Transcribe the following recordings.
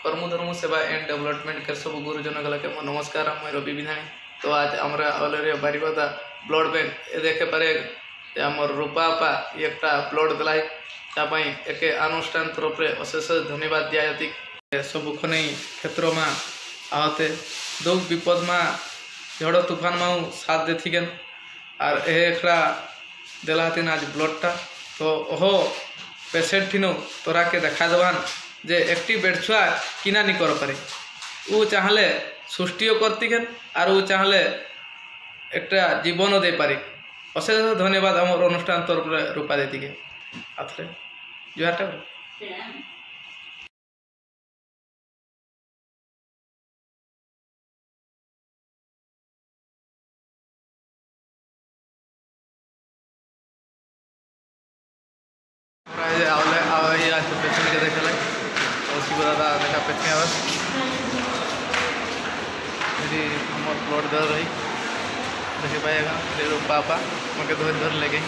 कर्म धर्म सेवा एंड डेवलपमेंट के सब गुरुजन गलके नमस्कार मैं रवि विधानी। तो आज हमारा अलरे बारिपदा ब्लड बैंक ये देखे पारे आमर रूपा आपा एक ब्लड दिलाई तापाई एक अनुष्ठान तरफ अशेष धन्यवाद दियाती सब खने क्षेत्र में आहते दुख विपद में झड़ तूफान में साथ देथिगेन और एकरा दिलातीन आज ब्लडटा तो ओहो पेसेंट ठिनो तोरा के देखा देवान जे एक्टिव बेड छुआ किना नहीं कर पारे वो चाहले सृष्टिओ करतीगेन और वो चाहले एक जीवन दे पारे अशेष धन्यवाद आम अनुष्ठान तरफ रूपा देती आथरे जुहारटा पेशेंट के देखे शिव दादा देखा पेशेंट आवाज हमार ब्लड दर रही देखे पाएगा पापा मके धर धर ले गई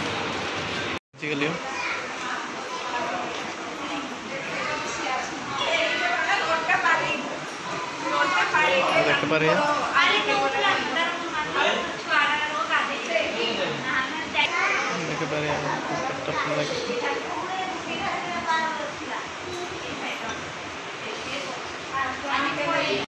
गलियो देखे पा रही है देखे पा रही है